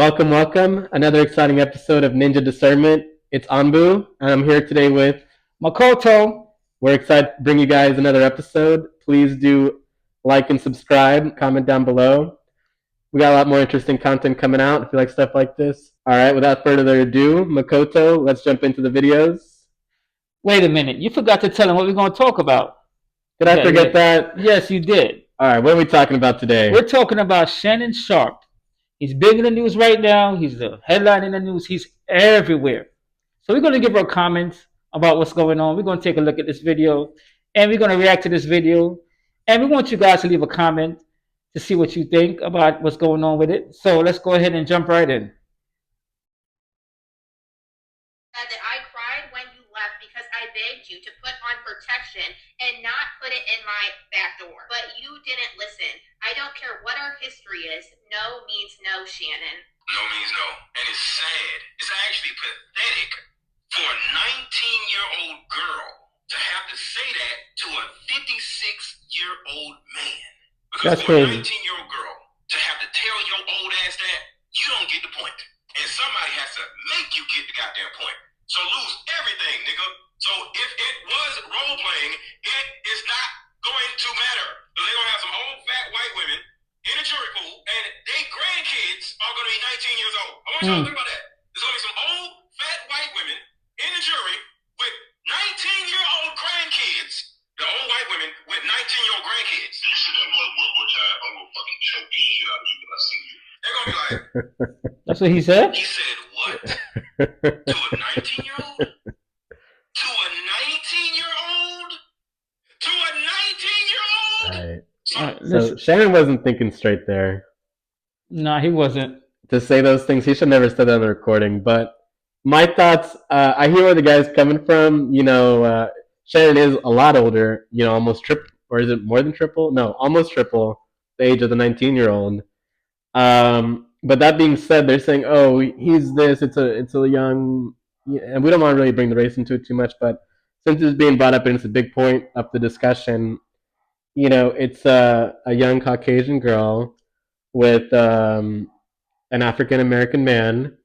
Welcome. Another exciting episode of Ninja Discernment. It's Anbu, and I'm here today with Makoto. We're excited to bring you guys another episode. Please do like and subscribe, comment down below. We got a lot more interesting content coming out if you like stuff like this. All right, without further ado, Makoto, let's jump into the videos. Wait a minute. You forgot to tell him what we're going to talk about. Did I forget that? Yes, you did. All right, what are we talking about today? We're talking about Shannon Sharpe. He's big in the news right now. He's the headline in the news. He's everywhere. So we're going to give our comments about what's going on. We're going to take a look at this video, and we're going to react to this video. And we want you guys to leave a comment to see what you think about what's going on with it. So let's go ahead and jump right in. That I cried when you left because I begged you to put on protection and not put it in my back door. But you didn't listen. I don't care what our history is. No means no, Shannon. No means no. And it's sad. It's actually pathetic for a 19-year-old girl to have to say that to a 56-year-old man. Because That's for crazy. a 19-year-old girl to have to tell your old ass that, you don't get the point. And somebody has to make you get the goddamn point. So lose everything, nigga. So if it was role playing, it is not going to matter. They're going to have some old fat white women in a jury pool, and their grandkids are going to be 19 years old. I want y'all to think about that. There's going to be some old fat white women in the jury with 19-year-old grandkids. The old white women with 19-year-old grandkids. You see that one more time, I'm going to fucking choke the shit out of you when I see you. They're going to be like, That's what he said? he said what? To a 19-year-old? To a 19-year-old? To a 19-year-old? All right. Listen. So Shannon wasn't thinking straight there. No, he wasn't. To say those things. He should never said that on the recording. But my thoughts, I hear where the guy's coming from. Shannon is a lot older, almost triple, or is it more than triple? No, almost triple the age of the 19-year-old. But that being said, they're saying, oh, he's this, it's a young, and we don't want to really bring the race into it too much, but since it's being brought up and it's a big point of the discussion, it's a young Caucasian girl with an African American man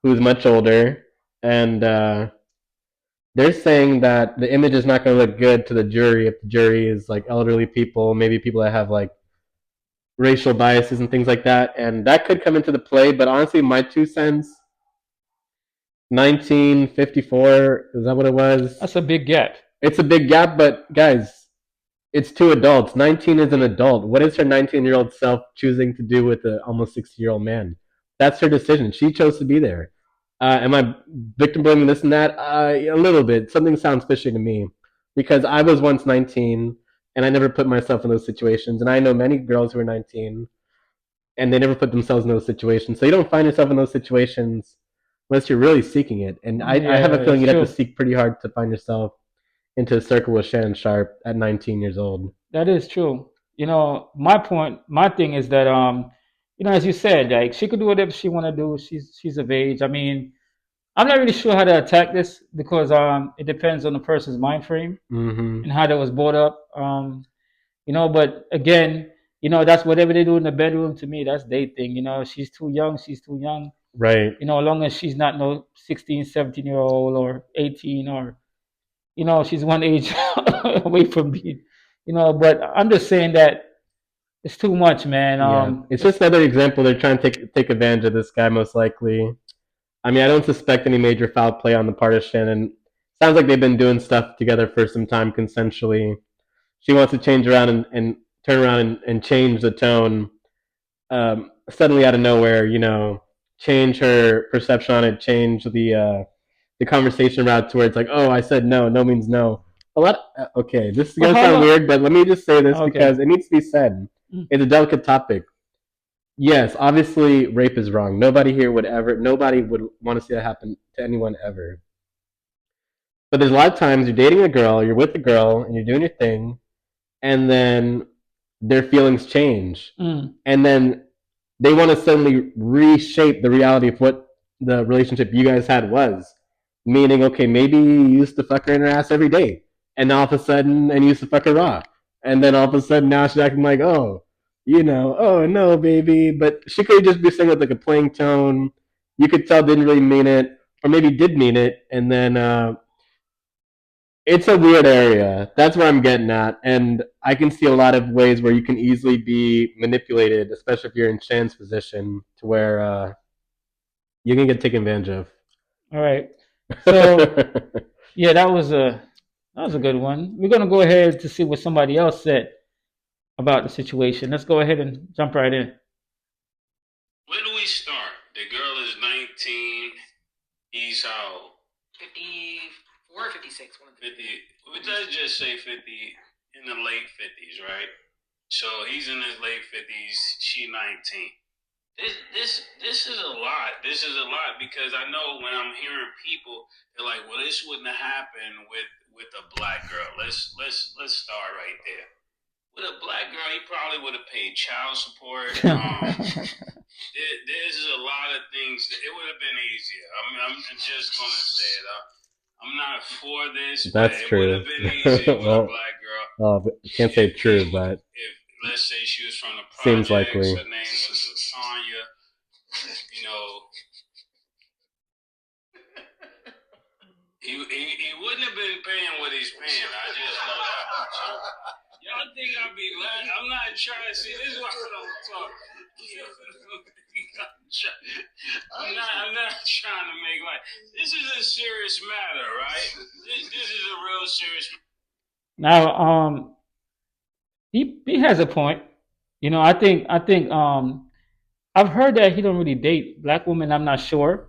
who's much older, and they're saying that the image is not going to look good to the jury if the jury is like elderly people, maybe people that have like racial biases and things like that, and that could come into the play. But honestly, my 2 cents, 1954, is that what it was? That's a big gap. It's a big gap, but guys, it's two adults. 19 is an adult. What is her 19-year-old self choosing to do with an almost 60-year-old man? That's her decision. She chose to be there. Am I victim blaming this and that? A little bit. Something sounds fishy to me because I was once 19 and I never put myself in those situations. And I know many girls who are 19 and they never put themselves in those situations. So you don't find yourself in those situations unless you're really seeking it. And I have a feeling you'd have to seek pretty hard to find yourself into a circle with Shannon Sharpe at 19 years old. That is true. My thing is that as you said, like she could do whatever she want to do. She's of age. I mean, I'm not really sure how to attack this because it depends on the person's mind frame and how that was brought up. But again, that's whatever they do in the bedroom. To me, that's their thing. She's too young. She's too young. Right. As long as she's not no 16, 17-year-old or 18 or she's one age away from being, but I'm just saying that it's too much, man. It's just another example. They're trying to take advantage of this guy, most likely. I mean, I don't suspect any major foul play on the part of Shannon. Sounds like they've been doing stuff together for some time consensually. She wants to change around and turn around and change the tone suddenly out of nowhere, change her perception on it, change the conversation route to where it's like, oh, I said no, no means no. Okay, this is going to sound weird, but let me just say this because it needs to be said. It's a delicate topic. Yes, obviously rape is wrong. Nobody would want to see that happen to anyone ever. But there's a lot of times you're dating a girl, you're with a girl, and you're doing your thing, and then their feelings change. And then they want to suddenly reshape the reality of what the relationship you guys had was. Meaning, okay, maybe you used to fuck her in her ass every day, and all of a sudden, and you used to fuck her raw. And then all of a sudden now she's acting like, oh, oh no, baby. But she could just be saying with like a playing tone. You could tell didn't really mean it, or maybe did mean it, and then it's a weird area. That's where I'm getting at, and I can see a lot of ways where you can easily be manipulated, especially if you're in Chan's position, to where you can get taken advantage All right. So of. yeah, that was a good one. We're gonna go ahead to see what somebody else said about the situation. Let's go ahead and jump right in. Where do we start? The girl is 19. He's how old? 54 or 56. One of the 50. Let's just say 50, in the late 50s, right? So he's in his late 50s. She 19. This is a lot. This is a lot because I know when I'm hearing people, they're like, "Well, this wouldn't have happened with a black girl." Let's start right there. With a black girl, he probably would have paid child support. There's a lot of things that it would have been easier. I'm just gonna say it. I'm not for this, but That's it true. would have been easier with a Well, black girl. I can't say true, but If let's say she was from the seems projects, likely. her name was Lasagna. You know, he wouldn't have been paying what he's paying. I just know that much. Y'all think I be lying? I'm not trying to see. This is why I don't talk. I'm not trying to make light. This is a serious matter, right? This is a real serious. Now, he has a point. I think I've heard that he don't really date black women. I'm not sure.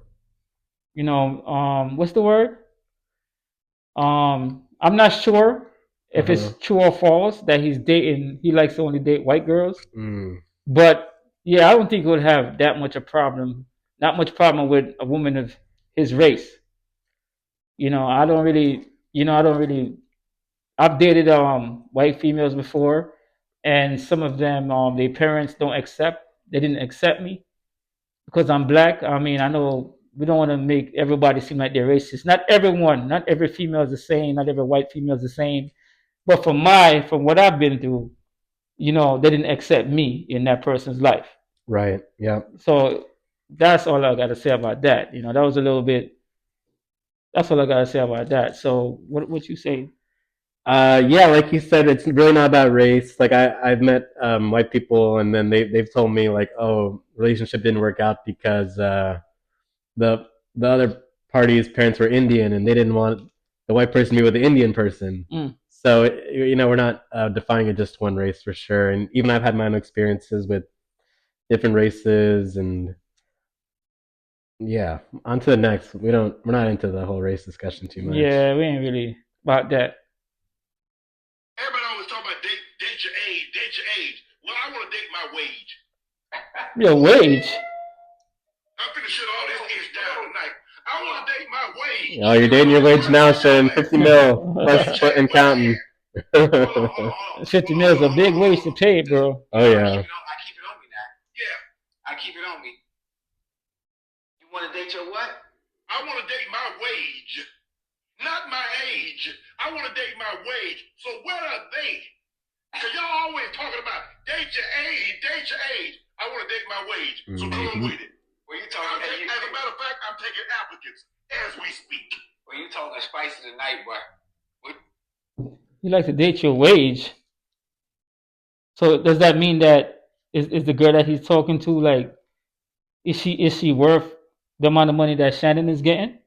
What's the word? I'm not sure if it's Uh-huh. true or false that he's dating. He likes to only date white girls. Mm. But yeah, I don't think he would have that much a problem. Not much problem with a woman of his race. I don't really. I don't really. I've dated white females before, and some of them their parents don't accept. They didn't accept me because I'm black. I mean, I know we don't want to make everybody seem like they're racist. Not everyone, not every female is the same. Not every white female is the same. But from what I've been through, they didn't accept me in that person's life. Right. Yeah. So that's all I got to say about that. That was a little bit. That's all I got to say about that. So what you say? Yeah, like you said, it's really not about race. Like I've met white people, and then they've told me like, oh, relationship didn't work out because the the other party's parents were Indian, and they didn't want the white person to be with the Indian person. Mm. So we're not defining it just one race for sure. And even I've had my own experiences with different races, and yeah. On to the next. We're not into the whole race discussion too much. Yeah, we ain't really about that. Everybody always talk about date your age, date your age. Well, I want to date my wage. Your wage. I'm finna shut all this ish down tonight. I want to date my wage. Oh, you're dating your wage now, Shannon. 50 mil plus and counting. 50 mil is a big wage to pay, bro. Oh yeah. I keep it on me now. Yeah. I keep it on me. You want to date your what? I want to date my wage, not my age. I want to date my wage. So where are they? Because y'all always talking about date your age, date your age. I want to date my wage. So come on with it. Well, you talking? As a matter of fact, I'm taking applicants as we speak. Well, you talking spicy tonight, boy. You like to date your wage. So does that mean that is the girl that he's talking to like is she worth the amount of money that Shannon is getting?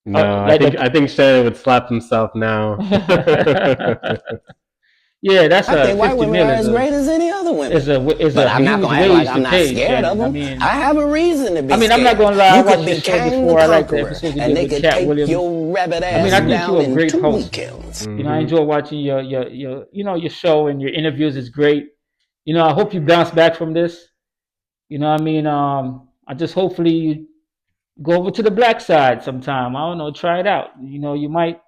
No, Like I think Shannon would slap himself now. Yeah, that's I a think white 50 women mil are as great as any other women. is But a I'm not huge gonna act wage like I'm to not pay, scared of Shannon. them. I have a reason to be scared. I'm not gonna lie. I You watched could your be show Kang before. the I like the Conqueror, episode you and did they with could Cat take Williams. your rabbit I ass think you're down a in great 2 host. weekends. I enjoy watching your show and your interviews is great. I hope you bounce back from this. What I mean? I just hopefully you go over to the black side sometime. I don't know, try it out. You might.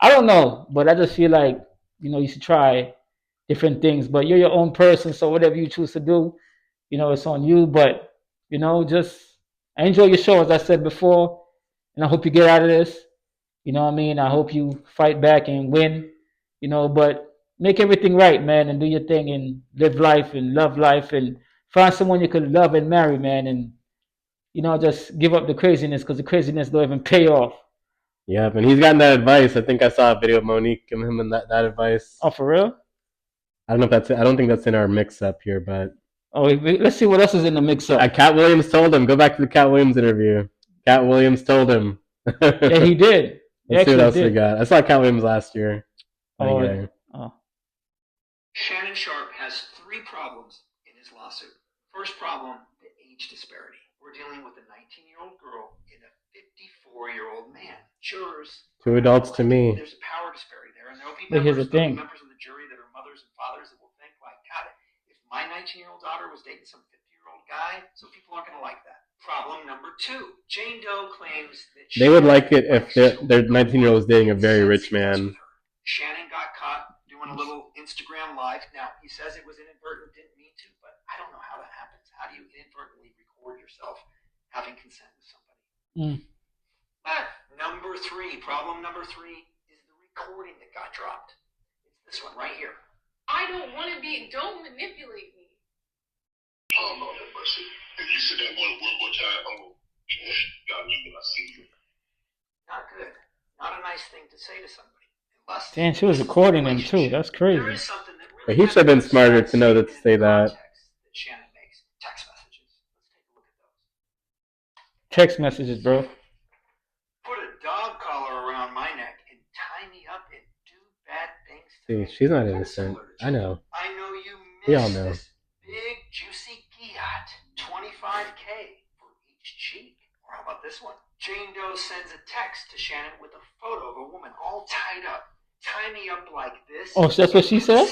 I don't know, but I just feel like you should try different things. But you're your own person, so whatever you choose to do, it's on you. But just I enjoy your show as I said before, and I hope you get out of this. I hope you fight back and win. But make everything right, man, and do your thing and live life and love life and find someone you could love and marry, man, and just give up the craziness because the craziness don't even pay off. Yeah, and he's gotten that advice. I think I saw a video of Monique giving him that advice. Oh, for real? I don't know if that's. I don't think that's in our mix-up here, but Oh, let's see what else is in the mix-up. Cat Williams told him. Go back to the Cat Williams interview. Cat Williams told him. Yeah, he did. Let's see what else we did. got. I saw Cat Williams last year. Oh, yeah. oh. Shannon Sharpe has 3 problems in his lawsuit. First problem, the age disparity. We're dealing with a 19-year-old girl and a 54-year-old man. Jurors. 2 adults to me. There's a power disparity there, and there will be But here's the thing. members of the jury that are mothers and fathers that will think, like, God, if my 19-year-old daughter was dating some 50-year-old guy, so people aren't going to like that. Problem number 2. Jane Doe claims that they would like it if their 19-year-old was dating a very rich man. Shannon got caught doing a little Instagram live. Now, he says it was inadvertent, didn't mean to, but I don't know how that happens. How do you inadvertently record yourself having consent with somebody? But problem number 3 is the recording that got dropped. It's this one right here. I don't want to be. Don't manipulate me. Oh, no, that mercy. If you sit there one more time, I'm going to got you when I see you. Not good. Not a nice thing to say to somebody. Unless Damn, she was recording him too. That's crazy. there is something that really But he should have been smarter to know that to say that. that Shannon makes. Text messages. Let's take a look at those. Text messages, bro. Put a dog collar around my neck and tie me up and do bad things to See, me. she's not innocent. I know. I know you We all miss know. this big juicy Giat. $25K for each cheek. Or how about this one? Jane Doe sends a text to Shannon with a photo of a woman all tied up. Tie me up like this. Oh, so that's what she said?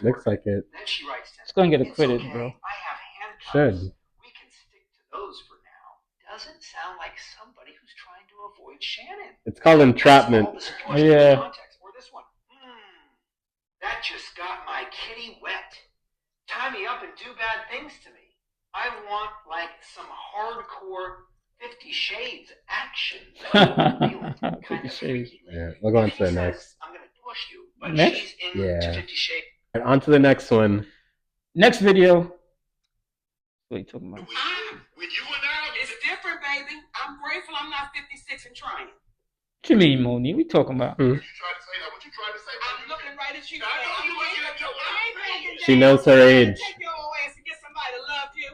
Looks like it. Then she writes to him, It's gonna get "It's acquitted, okay. bro. I have handcuffs. Should. We can stick to those for now." Doesn't sound like somebody who's trying to avoid Shannon. It's called entrapment. Yeah. Or this one. That just got my kitty wet. Tie me up and do bad things to me. I want like some hardcore 50 Shades action. 50 Shades. Yeah, we'll go on to the next. I'm gonna push you, but Next? she's into Yeah. 50 Shades. And on to the next one. Next video. What are you talking about? With you and I, It's different, baby. I'm grateful I'm not 56 and trying. What you mean, Moni? We talking about? you tried to say that. What you tried to say? I'm looking right at you. I know you looking at your She knows her age. Take your old ass and get somebody to love you.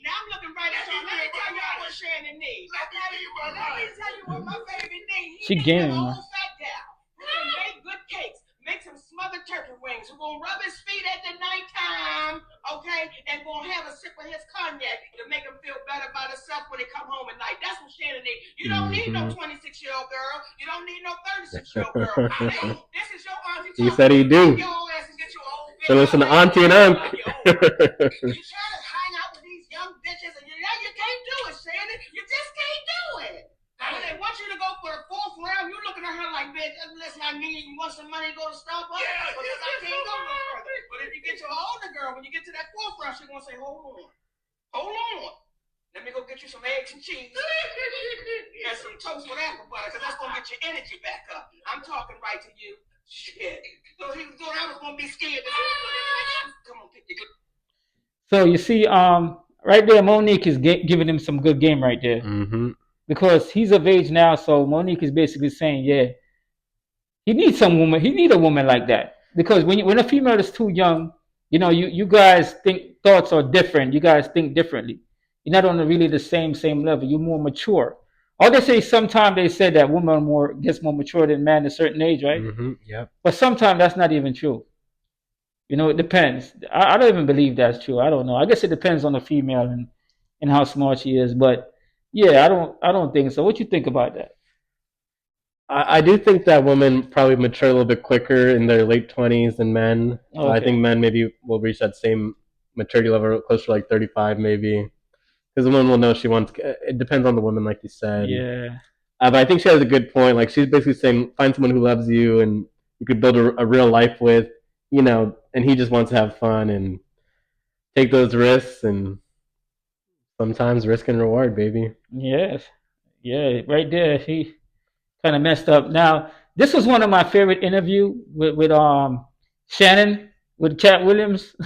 Now I'm looking right at you. Let me tell you what Shannon needs. Let me tell you what my baby needs. She gaming, man. Old fat gal who can make good cakes, make some smothered turkey wings, who gonna rub his feet at the nighttime, okay, and gonna have a sip of his cognac to make him feel better about himself when he come home at night. That's what Shannon needs. You don't need no 26-year-old girl. You don't need no 36-year-old girl. This is your auntie. He said he do. Take your old ass and get your old bitch So listen to out Auntie and there. Unc. You try to hang out with these young bitches and you can't do it, Shannon. You just can't do it. When they want you to go for the 4th round, you're looking at her like, bitch, listen, I need you want some money to go to Starbucks? Because I can't go no further. But if you get your older girl, when you get to that 4th round, she's going to say, hold on. Hold on. Let me go get you some eggs and cheese and some toast with apple butter, because that's going to get your energy back up. I'm talking right to you. Shit. So he was doing, I was going to be scared. Come on, pick your good. So you see, right there, Monique is giving him some good game right there. Because he's of age now, so Monique is basically saying, yeah, he needs some woman. He need a woman like that. Because when a female is too young, you guys think thoughts are different. You guys think differently. You're not on really the same level. You're more mature. All they say, sometimes they said that woman gets more mature than man at a certain age, right? Yep. But sometimes that's not even true. It depends. I don't even believe that's true. I don't know. I guess it depends on the female and how smart she is. But yeah, I don't think so. What you think about that? I do think that women probably mature a little bit quicker in their late 20s than men. So I think men maybe will reach that same maturity level closer to like 35 maybe. Because the woman will know she wants. It depends on the woman, like you said. Yeah. But I think she has a good point. Like she's basically saying, find someone who loves you and you could build a real life with, and he just wants to have fun and take those risks, and sometimes risk and reward, baby. Yes. Yeah, right there. He kind of messed up. Now, This was one of my favorite interview with Shannon with Cat Williams.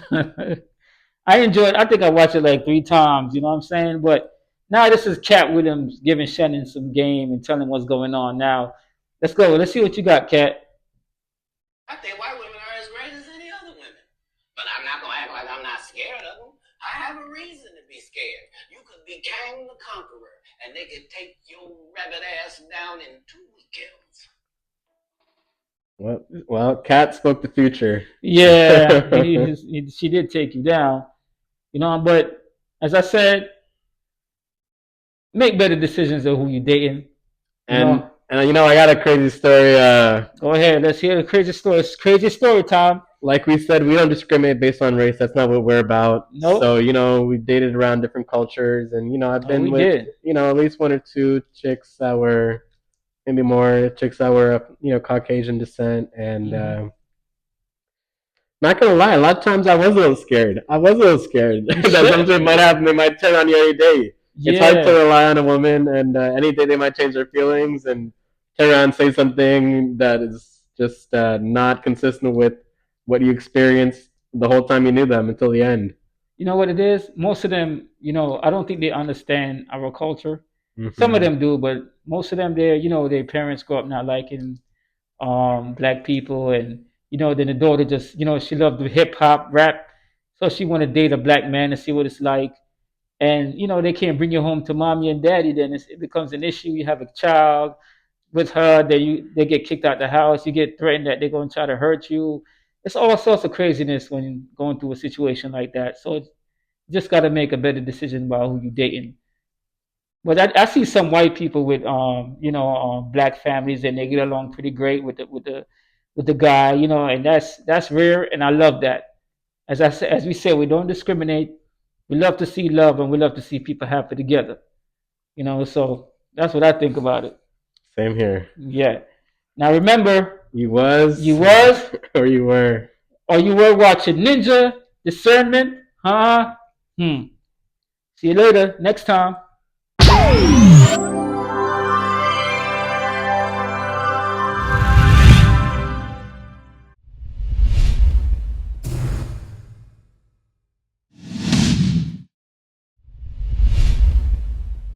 I enjoyed. I think I watched it like 3 times. You know what I'm saying? But now this is Cat Williams giving Shannon some game and telling what's going on. Now let's go. Let's see what you got, Cat. I think white women are as great as any other women. But I'm not gonna act like I'm not scared of them. I have a reason to be scared. You could be Kang the Conqueror, and they could take your rabbit ass down in 2 weekends. Well, Cat spoke the future. Yeah, she did take you down. You know, but as I said, make better decisions of who you dating. You And know, I got a crazy story. go ahead. Let's hear the crazy story. It's crazy story time. Like we said, we don't discriminate based on race. That's not what we're about. Nope. So we dated around different cultures, and I've been we with did. at least 1 or 2 chicks that were maybe more chicks that were of Caucasian descent, and not gonna lie, a lot of times I was a little scared. That something might happen. They might turn on you any day. It's hard to Yeah. rely on a woman, and any day they might change their feelings and turn around and say something that is just not consistent with what you experienced the whole time you knew them until the end. You know what it is? Most of them, I don't think they understand our culture. Some of Mm-hmm. them do, but most of them, their parents grow up not liking black people, and then the daughter just, she loved the hip hop, rap, so she want to date a black man and see what it's like. And they can't bring you home to mommy and daddy. Then it becomes an issue. You have a child with her, they get kicked out the house. You get threatened that they're going to try to hurt you. It's all sorts of craziness when going through a situation like that. So you just got to make a better decision about who you dating. But I see some white people with black families, and they get along pretty great with the guy, and that's rare, and I love that. As we said, we don't discriminate. We love to see love, and we love to see people happy together. So that's what I think about it. Same here. Yeah. Now remember, You was or you were. or you were watching Ninja Discernment, huh? See you later. Next time.